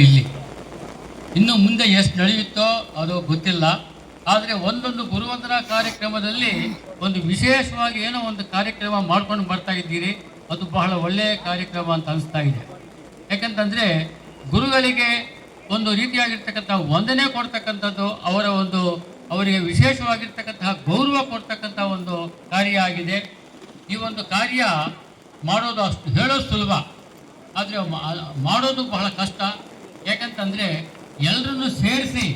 ಇಲ್ಲಿ. ಇನ್ನು ಮುಂದೆ ಎಷ್ಟು ನಡೆಯುತ್ತೋ ಅದು ಗೊತ್ತಿಲ್ಲ. ಆದರೆ ಒಂದೊಂದು ಗುರುವಂದನಾ ಕಾರ್ಯಕ್ರಮದಲ್ಲಿ ಒಂದು ವಿಶೇಷವಾಗಿ ಏನೋ ಒಂದು ಕಾರ್ಯಕ್ರಮ ಮಾಡ್ಕೊಂಡು ಬರ್ತಾ ಇದ್ದೀರಿ. ಅದು ಬಹಳ ಒಳ್ಳೆಯ ಕಾರ್ಯಕ್ರಮ ಅಂತ ಅನಿಸ್ತಾ ಇದೆ. ಯಾಕಂತಂದರೆ ಗುರುಗಳಿಗೆ ಒಂದು ರೀತಿಯಾಗಿರ್ತಕ್ಕಂಥ ವಂದನೆ ಕೊಡ್ತಕ್ಕಂಥದ್ದು ಅವರಿಗೆ ವಿಶೇಷವಾಗಿರ್ತಕ್ಕಂತಹ ಗೌರವ ಕೊಡ್ತಕ್ಕಂಥ ಒಂದು ಕಾರ್ಯ ಆಗಿದೆ. ಈ ಒಂದು ಕಾರ್ಯ ಮಾಡೋದು ಅಷ್ಟು ಹೇಳೋದು ಸುಲಭ, ಆದರೆ ಮಾಡೋದು ಬಹಳ ಕಷ್ಟ. ಯಾಕಂತಂದರೆ ಎಲ್ಲರನ್ನು ಸೇರಿಸಿ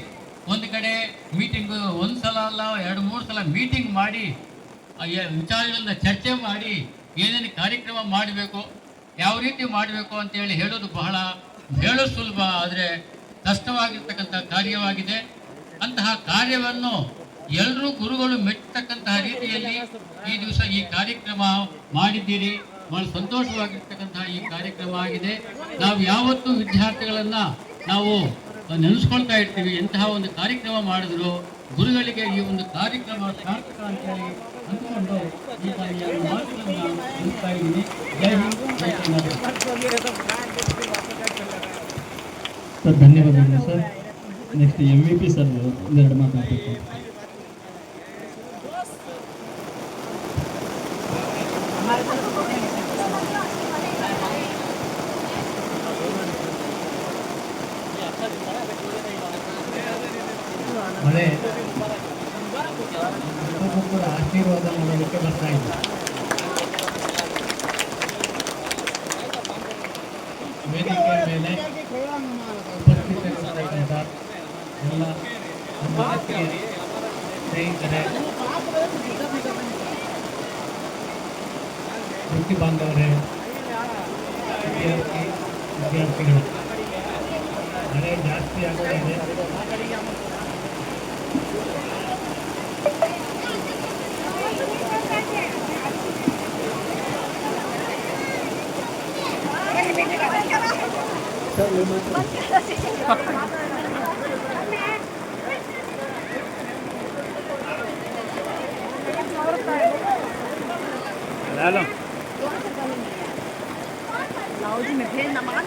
ಒಂದು ಕಡೆ ಮೀಟಿಂಗು ಒಂದು ಸಲ ಅಲ್ಲ 2-3 ಸಲ ಮೀಟಿಂಗ್ ಮಾಡಿ ವಿಚಾರಗಳನ್ನ ಚರ್ಚೆ ಮಾಡಿ ಏನೇನು ಕಾರ್ಯಕ್ರಮ ಮಾಡಬೇಕು, ಯಾವ ರೀತಿ ಮಾಡಬೇಕು ಅಂತೇಳಿ ಹೇಳೋದು ಹೇಳೋದು ಸುಲಭ, ಆದರೆ ಕಷ್ಟವಾಗಿರ್ತಕ್ಕಂಥ ಕಾರ್ಯವಾಗಿದೆ. ಅಂತಹ ಕಾರ್ಯವನ್ನು ಎಲ್ಲರೂ ಗುರುಗಳು ಮೆಚ್ಚತಕ್ಕಂತಹ ರೀತಿಯಲ್ಲಿ ಈ ದಿವಸ ಈ ಕಾರ್ಯಕ್ರಮ ಮಾಡಿದ್ದೀರಿ. ಬಹಳ ಸಂತೋಷವಾಗಿರ್ತಕ್ಕಂತಹ ಈ ಕಾರ್ಯಕ್ರಮ ಆಗಿದೆ. ನಾವು ಯಾವತ್ತೂ ವಿದ್ಯಾರ್ಥಿಗಳನ್ನು ನಾವು ನೆನೆಸ್ಕೊಳ್ತಾ ಇರ್ತೀವಿ. ಎಂತಹ ಒಂದು ಕಾರ್ಯಕ್ರಮ ಮಾಡಿದ್ರು ಗುರುಗಳಿಗೆ ಈ ಒಂದು ಕಾರ್ಯಕ್ರಮ ಸಾರ್ಥಕ ಅಂತೇಳಿ ಅಂದ್ಕೊಂಡು ಈಗ ಮಾತುಗಳನ್ನು ಮುಗಿಸ್ತಾ ಇದ್ದೀನಿ. ಜೈ ಹಿಂದ್, ಜೈ ಕರ್ನಾಟಕ. ಸರ್ ಧನ್ಯವಾದಗಳು ಸರ್. ನೆಕ್ಸ್ಟ್ MVP ಸರ್ ಒಂದೆರಡು ಮಾತಾಡಬೇಕು. ಮಳೆ ಕೂಡ ಆಶೀರ್ವಾದ ಮಾಡೋದಕ್ಕೆ ಬರ್ತಾ ಇದೆ. ವೇದಿಕೆ ಮೇಲೆ ಉಪಸ್ಥಿತರಿರ್ತಕ್ಕಂಥ ಎಲ್ಲ ನಮ್ಮ ಆತ್ಮೀಯ ಸ್ನೇಹಿತರೆ, ವೃತ್ತಿ ಬಾಂಧವರೇ, ವಿದ್ಯಾರ್ಥಿಗಳು, ಮಳೆ ಜಾಸ್ತಿ ಆಗ್ತಾ ಇದೆ. लाओ जी, मैं फिर नमाज